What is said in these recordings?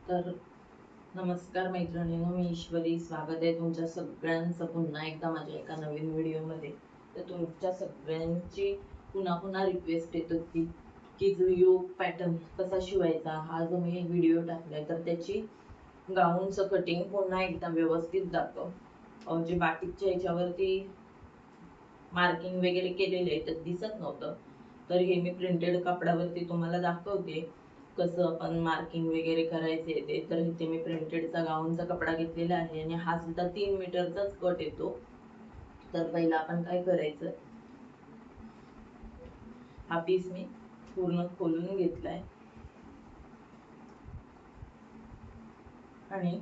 तर नमस्कार मैत्रिणींनो, मी ईश्वरी. स्वागत आहे तुमच्या सगळ्यांचं पुन्हा एकदा माझ्या एका नवीन व्हिडिओमध्ये. तर तुमच्या सगळ्यांची पुन्हा पुन्हा रिक्वेस्ट येत होती की जो योग पॅटर्न कसा शिवायचा, हा जो मी व्हिडिओ टाकलाय तर त्याची गाऊनचं कटिंग पुन्हा एकदा व्यवस्थित दाखव. जे बाकीच्या ह्याच्यावरती मार्किंग वगैरे केलेले आहे तर दिसत नव्हतं, तर हे मी प्रिंटेड कापडावरती तुम्हाला दाखवते कसं आपण मार्किंग वगैरे करायचे ते. तर इथे मी प्रिंटेडचा गाऊनचा कपडा घेतलेला आहे आणि हा सुद्धा 3 मीटरचाच कट येतो. तर पहिला आपण काय करायचं, हा पीस मी पूर्ण खोलून घेतलाय आणि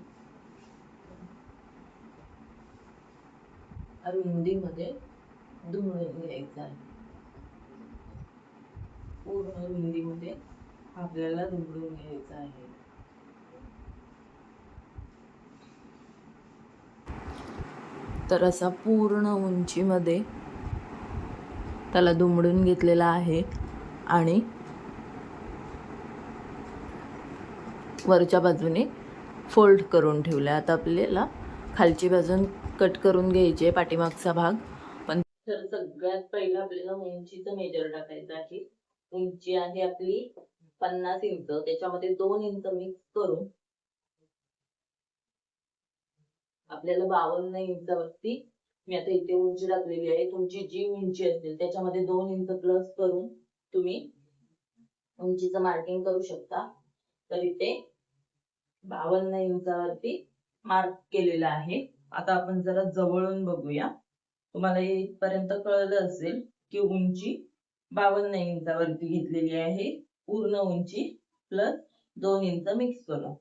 रुंदीमध्ये दुमडून घ्यायचा आहे. पूर्ण रुंदीमध्ये आपल्याला दुमडून घ्यायचं आहे. तर असा पूर्ण उंचीमध्ये त्याला दुमडून घेतलेला आहे आणि वरच्या बाजूने फोल्ड करून ठेवला. आता आपल्याला खालची बाजून कट करून घ्यायची आहे, पाठीमागचा भाग. पण तर सगळ्यात पहिलं आपल्याला उंचीचं मेजर टाकायचं आहे. उंची आहे आपली 50 इंच, त्याच्यामध्ये 2 इंच मिक्स करून आपल्याला 52 इंचावरती मी आता इथे उंची टाकलेली आहे. तुमची जी उंची असेल त्याच्यामध्ये 2 इंच प्लस करून तुम्ही उंचीचं मार्किंग करू शकता. तर इथे 52 इंचावरती मार्क केलेला आहे. आता आपण जरा जवळून बघूया. तुम्हाला इथपर्यंत कळलं असेल की उंची 52 इंचावरती घेतलेली आहे, पूर्ण उंची प्लस 2 इंच मिक्स करून.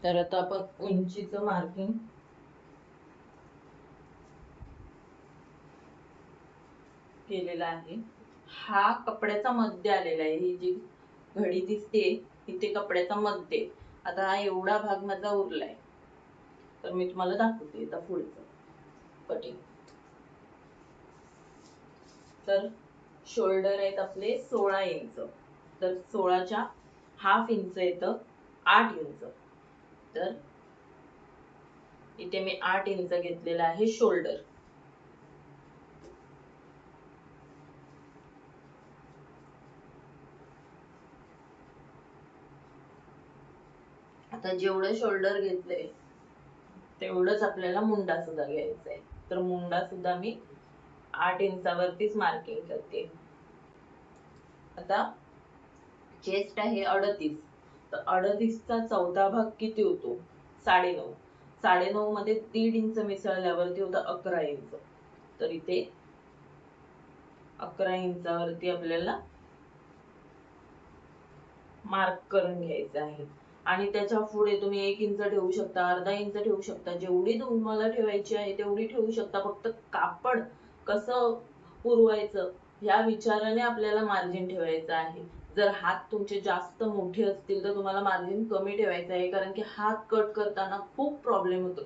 तर आता आपण उंचीचं मार्किंग केलेला आहे. हा कपड्याचा मध्य आलेला आहे. ही जी घडी दिसते इथे कपड्याचा मध्य. आता हा एवढा भाग माझा उरलाय, तर मी तुम्हाला दाखवते आता पुढचं कटिंग. तर शोल्डर आहेत आपले 16 इंच, तर 16च्या हाफ इंच येतं 8 इंच. तर इथे मी 8 इंच घेतलेला आहे शोल्डर. आता जेवढं शोल्डर घेतलंय तेवढंच आपल्याला मुंडा सुद्धा घ्यायचा आहे. तर मुंडा सुद्धा मी 8 इंचावरतीच मार्किंग करते. आता चेस्ट आहे 38, तर 38चा चौथा भाग किती होतो? 9.5. 9.5 मध्ये 1.5 इंच मिसळल्यावरती होतं 11 इंच. तर इथे 11 इंचावरती आपल्याला मार्क करून घ्यायचं आहे. आणि त्याच्या पुढे तुम्ही 1 इंच ठेवू शकता, अर्धा इंच ठेवू शकता, जेवढी तुम्हाला ठेवायची आहे तेवढी ठेवू शकता. फक्त कापड कसं पुरवायचं या विचाराने आपल्याला मार्जिन ठेवायचं आहे. जर हात तुमचे जास्त मोठे असतील तर तुम्हाला मार्जिन कमी ठेवायचं आहे, कारण की हात कट करताना खूप प्रॉब्लेम होतो.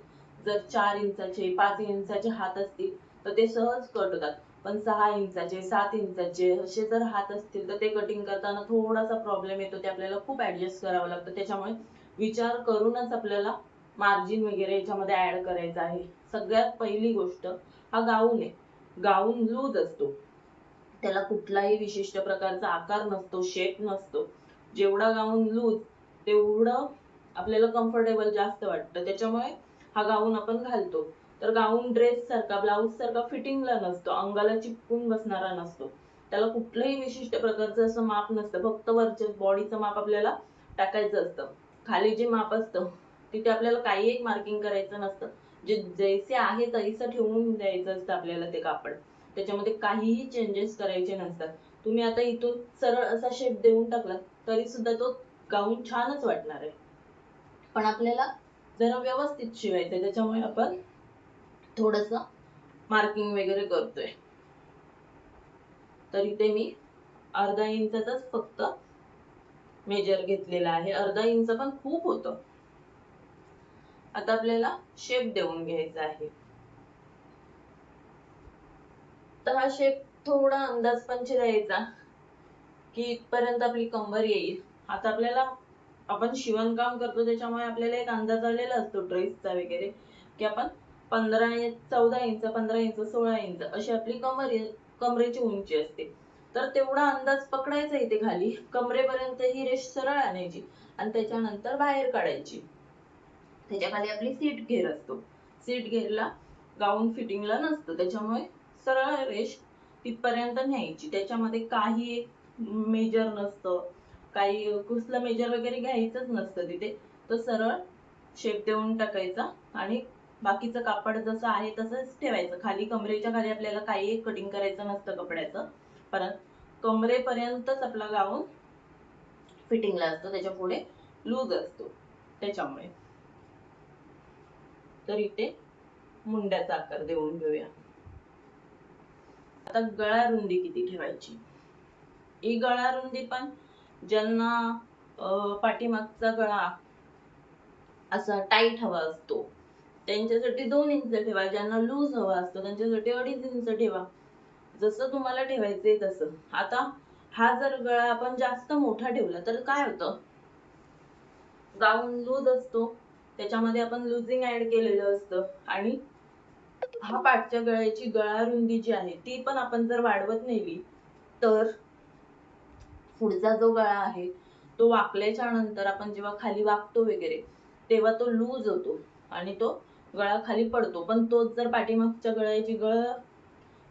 जर 4 इंचाचे 5 इंचाचे हात असतील तर ते सहज कट होतात. पण 6 इंचाचे 7 इंचाचे असे जर हात असतील तर ते कटिंग करताना थोडासा प्रॉब्लेम येतो. ते आपल्याला खूप ऍडजस्ट करावं लागतं. त्याच्यामुळे विचार करूनच आपल्याला मार्जिन वगैरे याच्यामध्ये ऍड करायचं आहे. सगळ्यात पहिली गोष्ट, हा गाऊन आहे. गाऊन लूज असतो, त्याला कुठलाही विशिष्ट प्रकारचा आकार नसतो, शेप नसतो. जेवढा गाऊन लूज तेवढं आपल्याला कम्फर्टेबल जास्त वाटतं. त्याच्यामुळे हा गाऊन आपण घालतो. तर गाऊन ड्रेस सारखा ब्लाऊज सारखा फिटिंगला नसतो, अंगाला चिपकून बसणारा नसतो. त्याला कुठलंही विशिष्ट प्रकारचं असं माप नसतं. फक्त वरच्या बॉडीचं माप आपल्याला टाकायचं असतं. खाली जे माप असतं तिथे आपल्याला काही एक मार्किंग करायचं नसतं. जे जैसे आहे तैसं ठेवून द्यायचं असतं आपल्याला ते कापड. त्याच्यामध्ये काहीही चेंजेस करायचे नसतात. तुम्ही आता इथून सरळ असा शेप देऊन टाकला तरी सुद्धा तो गाऊन छानच वाटणार आहे. पण आपल्याला जरा व्यवस्थित शिवायचंय, त्याच्यामुळे आपण थोडस मार्किंग वगैरे करतोय. तर इथे मी अर्धा इंचाचाच फक्त मेजर घेतलेला आहे. अर्धा इंच पण खूप होतं. आता आपल्याला शेप देऊन घ्यायचा आहे. तर हा शेप थोडा अंदाजपंची द्यायचा. की इथपर्यंत आपली कंबर येईल. आता आपल्याला आपण शिवणकाम करतो त्याच्यामुळे आपल्याला एक अंदाज आलेला असतो ड्रेसचा वगैरे, की आपण 14 इंच 15 इंच 16 इंच अशी आपली कमरेची उंची असते. तर तेवढा अंदाज पकडायचा इथे खाली कमरेपर्यंत ही रेष सरळ आणायची आणि त्याच्यानंतर बाहेर काढायची. त्याच्या खाली आपली सीट घेर असतो. सीट घेरला गाऊन फिटिंगला नसतं, त्याच्यामुळे सरळ रेष तिथपर्यंत न्यायची. त्याच्यामध्ये काही एक मेजर नसतं, काही कुसलं मेजर वगैरे घ्यायचंच नसतं तिथे. तर सरळ शेप देऊन टाकायचा आणि बाकीचं कापड जसं आहे तसंच ठेवायचं. खाली कमरेच्या खाली आपल्याला काही कटिंग करायचं नसतं कपड्याचं, परत कमरेपर्यंतच आपला गाऊन फिटिंगला असतो, त्याच्या पुढे लूज असतो त्याच्यामुळे. तर इथे मुंड्याचा आकार देऊन घेऊया. आता गळा रुंदी किती ठेवायची? ही गळा रुंदी पण ज्यांना पाठीमागचा गळा असा टाईट हवा असतो त्यांच्यासाठी 2 इंच ठेवा. ज्यांना लूज हवा असतो त्यांच्यासाठी 2.5 इंच ठेवा. जसं तुम्हाला ठेवायचंय तसं. आता हा जर गळा आपण जास्त मोठा ठेवला तर काय होतं, गाऊन लूज असतो, त्याच्यामध्ये आपण लुजिंग ऍड केलेलं असतं आणि हा पाठच्या गळ्याची गळा रुंदी जी आहे ती पण आपण जर वाढवत नेली तर पुढचा जो गळा आहे तो वाकल्याच्या नंतर आपण जेव्हा खाली वाकतो वगैरे तेव्हा तो लूज होतो आणि तो गळा खाली पडतो. पण तोच जर पाठीमागच्या गळ्याची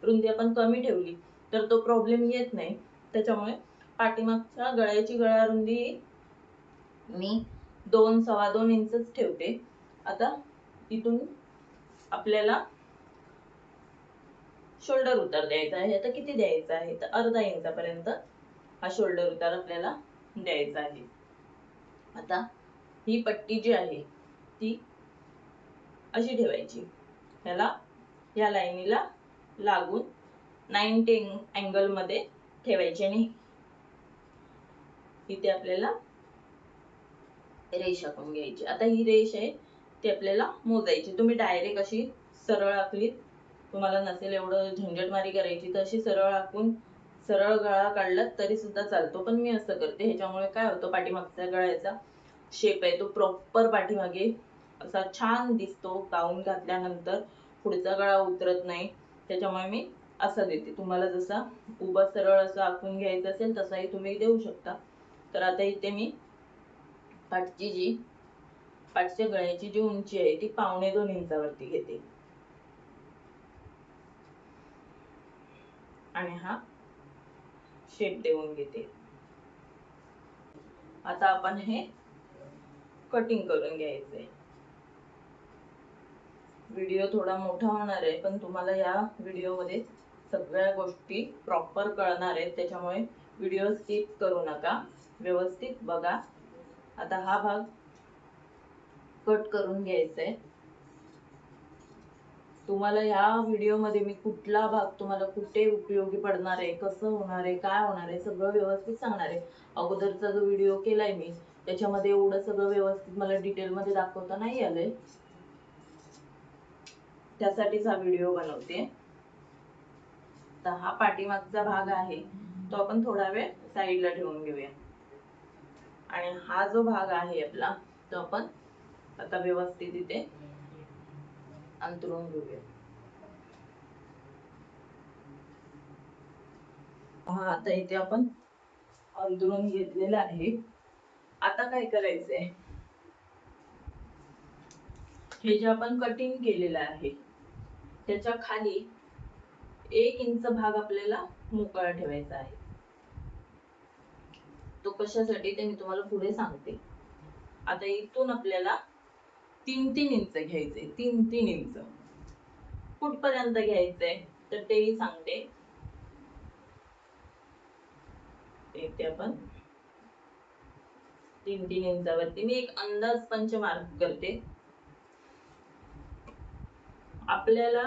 रुंदी आपण कमी ठेवली तर तो प्रॉब्लेम येत नाही. त्याच्यामुळे पाठीमागच्या गळ्याची गळा रुंदी मी 2 2.25 इंचच ठेवते. आता इथून आपल्याला शोल्डर उतार द्यायचा आहे. आता किती द्यायचा आहे तर अर्धा इंचापर्यंत हा शोल्डर उतार आपल्याला द्यायचा आहे. आता ही पट्टी जी आहे ती अशी ठेवायची, ह्याला या लाईनीला लागून 90 अँगल मध्ये ठेवायची आणि इथे आपल्याला रेष आखून घ्यायची. आता ही रेष आहे ती आपल्याला मोजायची. तुम्ही डायरेक्ट अशी सरळ आखली, तुम्हाला नसेल एवढं झंझटमारी करायची तर अशी सरळ आखून सरळ गळा काढला तरी सुद्धा चालतो. पण मी असं करते, ह्याच्यामुळे काय होतं, पाठीमागच्या गळ्याचा शेप आहे तो प्रॉपर पाठीमागे असा छान दिसतो. गाऊन घातल्यानंतर पुढचा गळा उतरत नाही, त्याच्यामुळे मी असं देते. तुम्हाला जसा उभा सरळ असं आखून घ्यायचं असेल तसाही तुम्ही देऊ शकता. तर आता इथे मी पाठच्या गळ्याची जी उंची आहे ती 1.25 इंचावरती घेते आणि हा शेप देऊन घेते. आता आपण हे कटिंग करून घ्यायचंय. व्हिडिओ थोडा मोठा होणार आहे पण तुम्हाला या व्हिडिओमध्ये सगळ्या गोष्टी प्रॉपर कळणार आहेत, त्याच्यामुळे व्हिडिओ स्किप करू नका, व्यवस्थित बघा. आता हा भाग कट करून घ्यायचा आहे. तुम्हाला या व्हिडिओमध्ये मी कुठला भाग तुम्हाला कुठे उपयोगी पडणार आहे, कसं होणार आहे, काय होणार आहे सगळं व्यवस्थित सांगणार आहे. अगोदरचा जो व्हिडिओ केलाय मी त्याच्यामध्ये एवढं सगळं व्यवस्थित मला डिटेलमध्ये दाखवता नाही आलंय, त्यासाठीच हा व्हिडिओ बनवते. तर हा पाठीमागचा भाग आहे तो आपण थोडा वेळ साईडला ठेवून घेऊया आणि हा जो भाग आहे आपला तो आपण आता व्यवस्थित इथे अंतरून घेऊया. हा आता इथे आपण अंतरून घेतलेला आहे. आता काय करायचंय, हे जे आपण कटिंग केलेलं आहे त्याच्या खाली 1 इंच भाग आपल्याला मोकळा ठेवायचा आहे. तो कशासाठी ते मी तुम्हाला पुढे सांगते. आता इथून आपल्याला 3-3 इंच घ्यायचे. 3-3 इंच कुठपर्यंत घ्यायचंय तर तेही सांगते. इथे आपण 3-3 इंचावरती मी एक अंदाज पंच मार्क करते. आपल्याला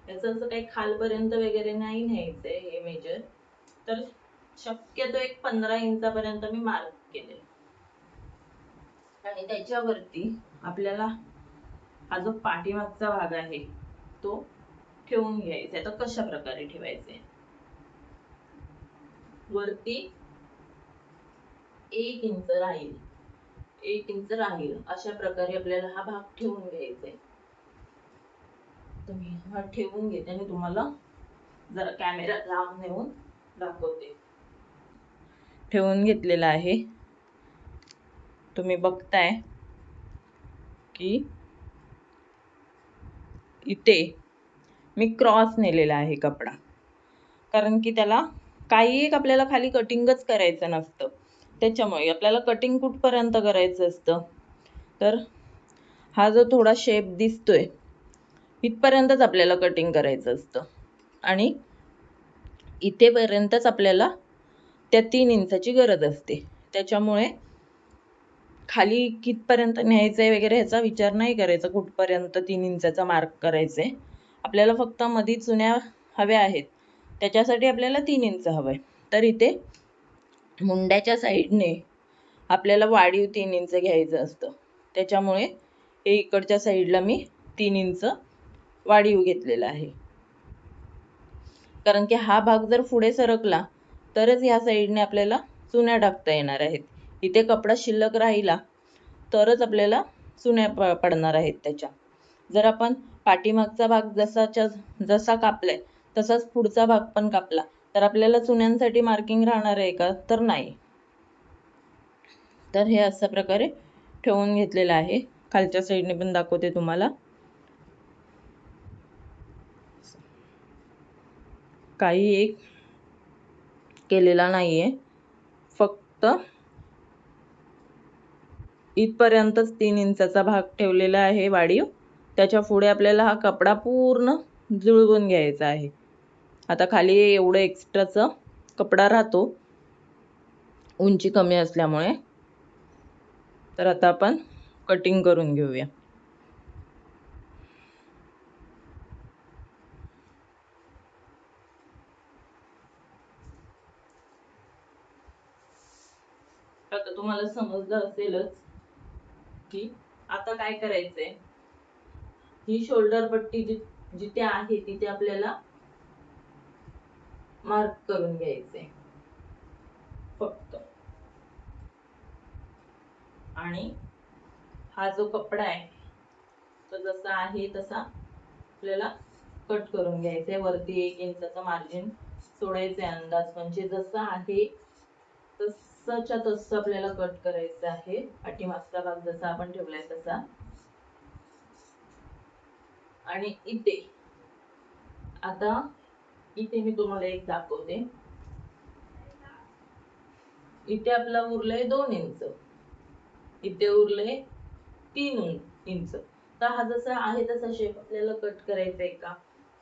याचं असं काही खालपर्यंत वगैरे नाही न्यायचंय हे मेजर, तर शक्यतो एक 15 इंचापर्यंत मी मार्क केले आणि त्याच्यावरती आपल्याला हा जो पाठीमागचा भाग आहे तो ठेवून घ्यायचा. तर कशा प्रकारे ठेवायचे, वरती 1 इंच राहील, 1 इंच राहील अशा प्रकारे आपल्याला हा भाग ठेवून घ्यायचा आहे. तर मी हा ठेवून घेते आणि तुम्हाला जरा कॅमेरा लांब नेऊन दाखवते. ठेवून घेतलेला आहे. तुम्ही बघताय की इथे मी क्रॉस नेलेला आहे कपडा, कारण की त्याला काही एक आपल्याला खाली कटिंगच करायचं नसतं. त्याच्यामुळे आपल्याला कटिंग कुठपर्यंत करायचं असतं, तर हा जो थोडा शेप दिसतोय इथपर्यंतच आपल्याला कटिंग करायचं असतं आणि इथेपर्यंतच आपल्याला त्या 3 इंचाची गरज असते. त्याच्यामुळे खाली कितपर्यंत न्यायचंय वगैरे ह्याचा विचार नाही करायचा, कुठपर्यंत 3 इंचाचा मार्क करायचंय. आपल्याला फक्त मध्ये चुन्या हव्या आहेत, त्याच्यासाठी आपल्याला 3 इंच हवंय. तर इथे मुंड्याच्या साईडने आपल्याला वाढीव 3 इंच घ्यायचं असतं. त्याच्यामुळे हे इकडच्या साईडला मी 3 इंच वाढीव घेतलेला आहे, कारण की हा भाग जर पुढे सरकला तरच ह्या साईडने आपल्याला चुन्या टाकता येणार आहेत. इथे कपडा शिल्लक राहिला तरच आपल्याला चुन्या पडणार आहेत त्याच्या. जर आपण पाठीमागचा भाग जसा कापलाय तसाच पुढचा भाग पण कापला तर आपल्याला चुन्यांसाठी मार्किंग राहणार आहे का, तर नाही. तर हे अशा प्रकारे ठेवून घेतलेलं आहे. खालच्या साईडने पण दाखवते तुम्हाला. काही एक केलेला नाहीये, फक्त इथपर्यंतच 3 इंचाचा भाग ठेवलेला आहे वाढीव. त्याच्या पुढे आपल्याला हा कपडा पूर्ण जुळवून घ्यायचा आहे. आता खाली एवढं एक्स्ट्राचा कपडा राहतो उंची कमी असल्यामुळे. तर आता आपण कटिंग करून घेऊया. आता तुम्हाला समजलं असेलच की आता काय करायचंय. ही शोल्डर पट्टी जिथे आहे तिथे आपल्याला मार्क करून घ्यायचंय फक्त. आणि हा जो कपडा आहे तो जसा आहे तसा आपल्याला कट करून घ्यायचंय. वरती 1 इंचाचा मार्जिन सोडायचंय अंदाज, म्हणजे जसा आहे तसंच्या तसं आपल्याला कट करायचं आहे. पाठीमागचा भाग जसा आपण ठेवलाय तसा. आणि आता इथे मी तुम्हाला एक दाखवते. इथे आपला उरलंय 2 इंच, इथे उरलंय 3 इंच. तर हा जसा आहे तसा शेप आपल्याला कट करायचा आहे का,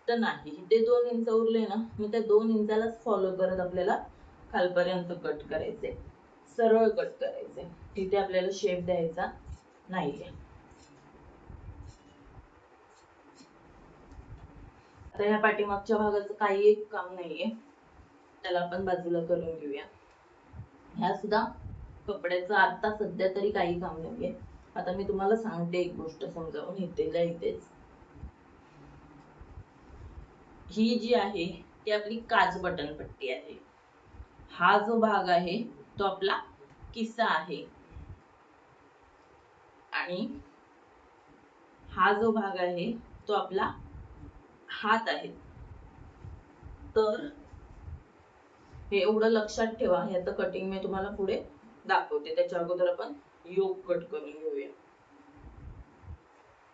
तर नाही. इथे 2 इंच उरले ना, मग त्या 2 इंचालाच फॉलो करत आपल्याला खालपर्यंत कट करायचंय, सरळ कट करायचंय. तिथे आपल्याला शेप द्यायचा नाहीये. आता ह्या पाठीमागच्या भागाचं काही एक काम नाहीये, त्याला आपण बाजूला करून घेऊया. ह्या सुद्धा कपड्याचं आता सध्या तरी काही काम नाहीये. आता मी तुम्हाला सांगते एक गोष्ट समजावून, इथेल्या इथेच. ही जी आहे ती आपली काज बटन पट्टी आहे. हा जो भाग आहे तो आपला किस्सा आहे आणि हा जो भाग आहे तो आपला हात आहे. तर हे एवढं लक्षात ठेवा. याचं कटिंग मी तुम्हाला पुढे दाखवते. त्याच्या अगोदर आपण योक कट करून घेऊया.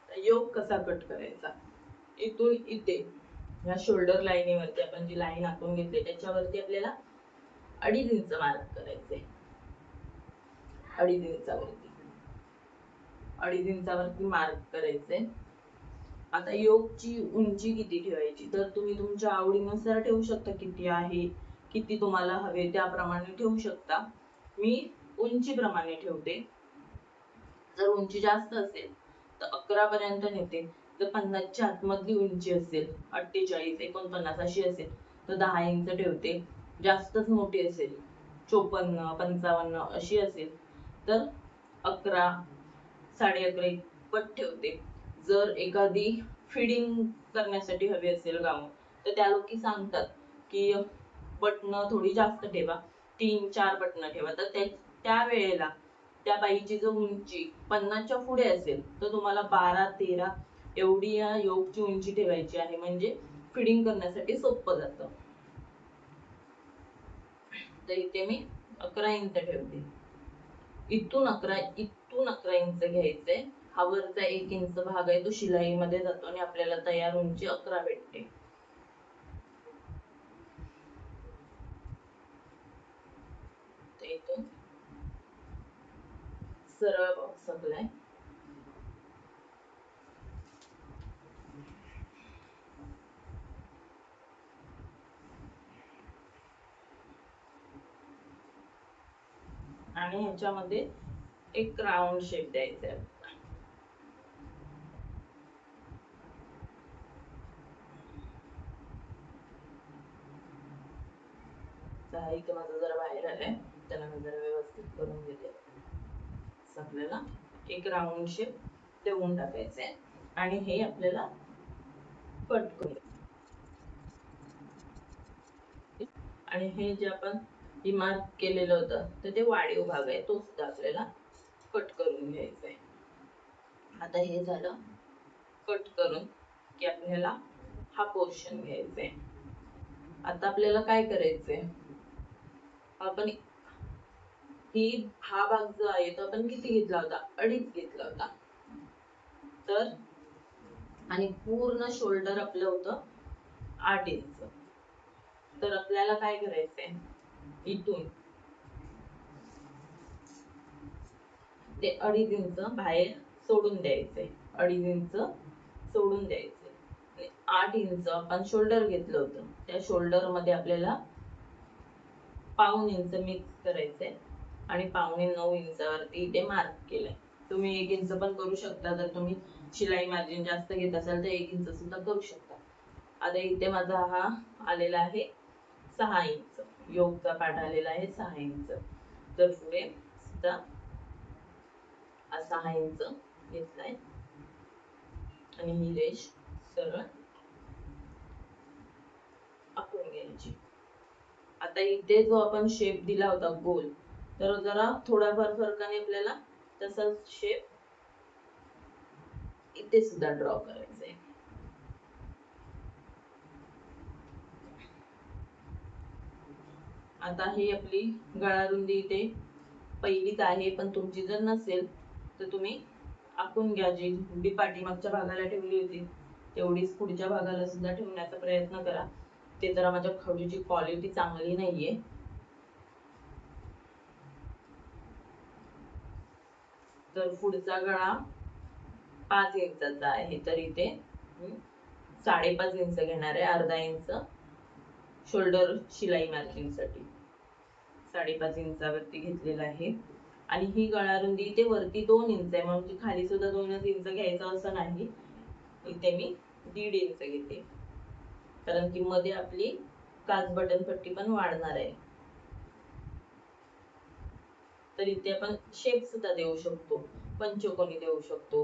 योक कसा कट करायचा, इथून इथे या शोल्डर लाईनीवरती आपण जी लाईन आखून घेतली त्याच्यावरती आपल्याला 2.5 इंच मार्क करायचे. 2.5 इंचावरती मार्क करायचे. आता योकची उंची किती ठेवायची, तर तुम्ही तुमच्या आवडीनुसार ठेवू शकता. किती आहे, किती तुम्हाला हवे त्याप्रमाणे ठेवू शकता. मी उंची प्रमाणे ठेवते. जर उंची जास्त असेल तर 11 पर्यंत नेते. जर 50च्या आतमधली उंची असेल, 48 49 अशी असेल तर 10 इंच ठेवते. जास्तच मोठी असेल, 54 55 अशी असेल तर 11 11.5 इतपत ठेवते. जर एखादी फिडिंग करण्यासाठी हवी असेल गाऊन तर त्या लोकी सांगतात की बटणं थोडी जास्त ठेवा, 3-4 बटणं ठेवा. तर त्या वेळेला त्या बाईची जर उंची 50च्या पुढे असेल तर तुम्हाला 12-13 एवढी या योगची उंची ठेवायची आहे, म्हणजे फिडिंग करण्यासाठी सोपं जातं. तर इथे मी 11 इंच ठेवते. इथून 11 इंच घ्यायचंय. हा वरचा 1 इंच भाग आहे तो शिलाईमध्ये जातो आणि आपल्याला तयार उंची 11 भेटते. इथून सरळ बॉक्स आपलाय. आणि ह्याच्यामध्ये एक राऊंड शेप द्यायचा आहे. इथे माझं जरा बाहेर आलंय, त्याला मी जरा व्यवस्थित करून घेते. आपल्याला एक राऊंड शेप देऊन टाकायचं आहे आणि हे आपल्याला कट करू. आणि हे जे आपण मार्क केलेलं होतं तर ते वाढीव भाग आहे, तो सुद्धा आपल्याला कट करून घ्यायचा आहे. आता हे झालं कट करून की आपल्याला हा पोर्शन घ्यायचा आहे. आता आपल्याला काय करायचंय, आपण हा भाग जो आहे तो आपण किती घेतला होता, 2.5 घेतला होता. तर आणि पूर्ण शोल्डर आपलं होतं 8 इंच. तर आपल्याला काय करायचंय, इथून ते 2.5 इंच बाहेर सोडून द्यायचंय. 2.5 इंच सोडून द्यायचंय. 8 इंच आपण शोल्डर घेतलं होतं, त्या शोल्डर मध्ये आपल्याला 1.5 इंच मिक्स करायचंय आणि 8.25 इंचावरती इथे मार्क केलंय. तुम्ही 1 इंच पण करू शकता. जर तुम्ही शिलाई मार्जिन जास्त घेत असाल तर 1 इंच सुद्धा करू शकता. आता इथे माझा हा आलेला आहे 6 इंच, योगचा पाठ आलेला आहे 6 इंच. तर पुढे सुद्धा 6 इंच घेतलाय आणि ही रेष सरळ आखून घ्यायची. आता इथे जो आपण शेप दिला होता गोल, तर जरा थोडाफार फरकाने आपल्याला तसाच शेप इथे सुद्धा ड्रॉ करायचा आहे. आता ही आपली गळारुंदी इथे पहिलीच आहे, पण तुमची जर नसेल तर तुम्ही आखून घ्या. जी पाठीमागच्या भागाला ठेवली होती तेवढीच पुढच्या भागाला सुद्धा ठेवण्याचा प्रयत्न करा. ते जरा माझ्या खडूची क्वालिटी चांगली नाहीये. तर पुढचा गळा 5 इंचाचा आहे, तर इथे 5.5 इंच घेणार आहे. अर्धा इंच शोल्डर शिलाई मार्किंग साठी 5.5 इंचावरती घेतलेला आहे. आणि ही गळारुंदी इथे वरती 2 इंच आहे, म्हणजे खाली सुद्धा 2 इंच घ्यायचं असं नाही. इथे मी 1.5 इंच घेते, कारण की मध्ये आपली काच बटन पट्टी पण वाढणार आहे. तर इथे आपण शेप सुद्धा देऊ शकतो, पंचकोनी देऊ शकतो,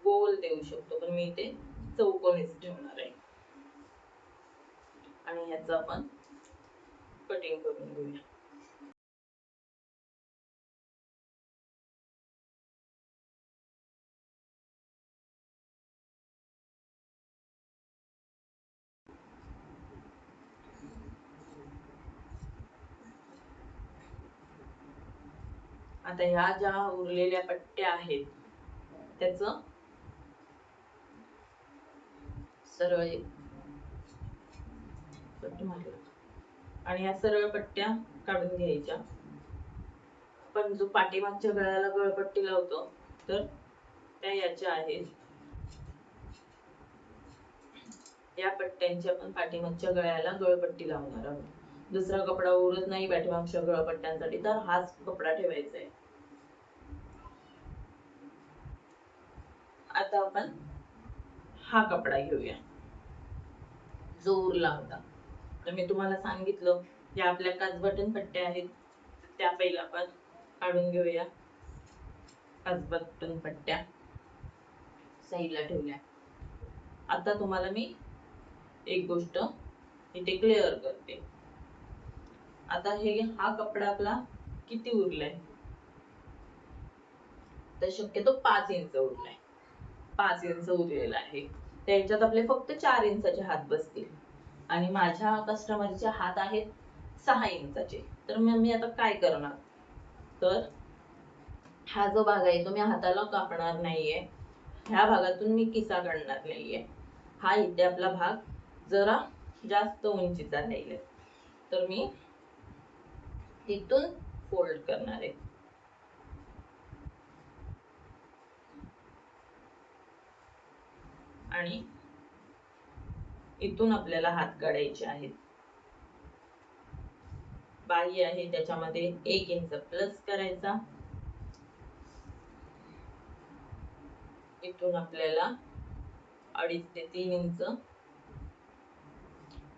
गोल देऊ शकतो, पण मी इथे चौकोनीच ठेवणार आहे. आणि याचं आपण कटिंग करून घेऊया. आता ह्या ज्या उरलेल्या पट्ट्या आहेत त्याच सरळ आणि ह्या सरळ पट्ट्या काढून घ्यायच्या. पण जो पाठीमागच्या गळ्याला गळपट्टी लावतो तर त्या याच्या आहेत. या पट्ट्यांची आपण पाठीमागच्या गळ्याला गळपट्टी लावणार आहोत. दुसरा कपडा उरत नाही पाठीमागच्या गळपट्ट्यांसाठी, तर हाच कपडा ठेवायचा आहे. आता आपण हा कपडा घेऊया जो उरला होता. तर मी तुम्हाला सांगितलं या आपल्या काच बटन पट्ट्या आहेत, त्या पहिला आपण काढून घेऊया. काच बटन पट्ट्या साईडला ठेवल्या. आता तुम्हाला मी एक गोष्ट इथे क्लिअर करते. आता हा कपडा आपला किती उरलाय, तर शक्यतो 5 इंच उरलाय, 5 इंच उरलेला आहे. त्यांच्यात आपले फक्त 4 इंचाचे हात बसतील आणि माझ्या कस्टमरचे हात आहेत 6 इंचाचे. तर मग मी आता काय करणार, तर हा जो भाग आहे तो मी हाताला कापणार नाहीये, ह्या भागातून मी किसा काढणार नाहीये. हा इथे आपला भाग जरा जास्त उंचीचा राहील, तर मी तिथून फोल्ड करणार आहे. आणि इथून आपल्याला हात काढायचे आहेत. बाही आहे त्याच्यामध्ये 1 इंच प्लस करायचा. इथून आपल्याला 2.5 ते 3 इंच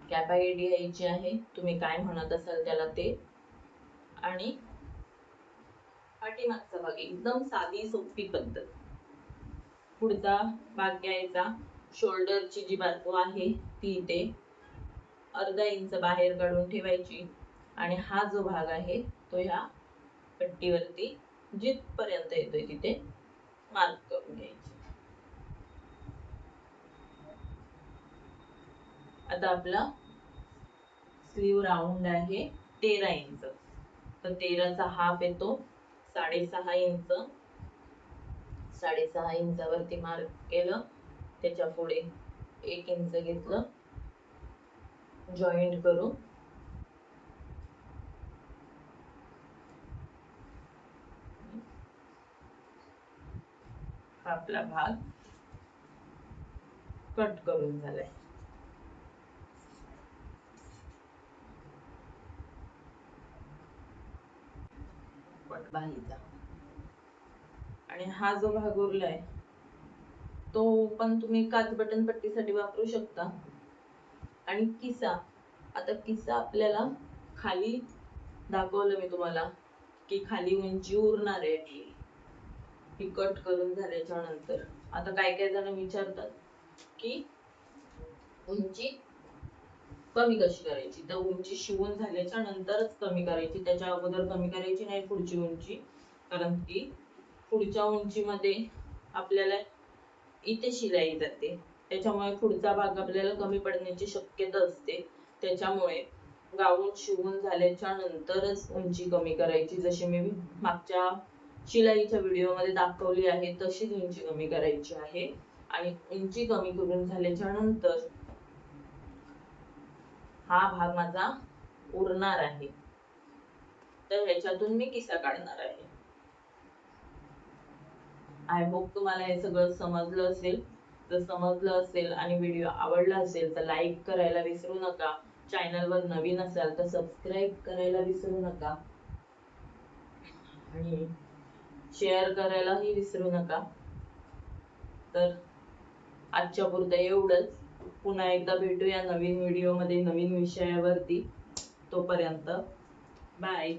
कॅपॅसिटी घ्यायची आहे, तुम्ही काय म्हणत असाल त्याला ते. आणि पाठीमागचा भाग एकदम साधी सोपी पद्धत. पुढचा भाग घ्यायचा, शोल्डरची जी बाजू आहे ती इथे 1/2 इंच बाहेर काढून ठेवायची आणि हा जो भाग आहे तो ह्या पट्टीवरती जिथपर्यंत येतोय तिथे मार्क करून घ्यायची. आता आपला स्लीव राऊंड आहे 13 इंच, तर 13चा हाफ येतो 6.5 इंच. 6.5 इंचावरती मार्क केलं, त्याच्या पुढे 1 इंच घेतलं जॉईंट करून. आपला भाग कट करून झालाय. बाहीचा. आणि हा जो भाग उरलाय तो पण तुम्ही काच बटन पट्टीसाठी वापरू शकता. आणि किसा, आता किसा आपल्याला खाली दाखवलं मी तुम्हाला की खाली उंची उरणार आहे ही कट करून झाल्याच्या नंतर. आता काय काय जण विचारतात की उंची कमी कशी करायची, तर उंची शिवून झाल्याच्या नंतरच कमी करायची, त्याच्या अगोदर कमी करायची नाही पुढची उंची. कारण की पुढच्या उंचीमध्ये आपल्याला इथे शिलाई जाते, त्याच्यामुळे पुढचा भाग आपल्याला कमी पडण्याची शक्यता असते. त्याच्यामुळे गाऊन शिवून झाल्याच्या नंतरच उंची कमी करायची, जशी मी मागच्या शिलाईच्या व्हिडिओ मध्ये दाखवली आहे तशीच उंची कमी करायची आहे. आणि उंची कमी करून झाल्याच्या नंतर हा भाग माझा उरणार आहे, तर ह्याच्यातून मी किसा काढणार आहे. आय होप तुम्हाला हे सगळं समजलं असेल. जर समजलं असेल आणि व्हिडिओ आवडला असेल तर लाईक करायला विसरू नका. चॅनलवर नवीन असाल तर सबस्क्राईब करायला विसरू नका आणि शेअर करायलाही विसरू नका. तर आजच्या पुरतं एवढंच. पुन्हा एकदा भेटूया नवीन व्हिडिओ मध्ये नवीन विषयावरती. तोपर्यंत बाय.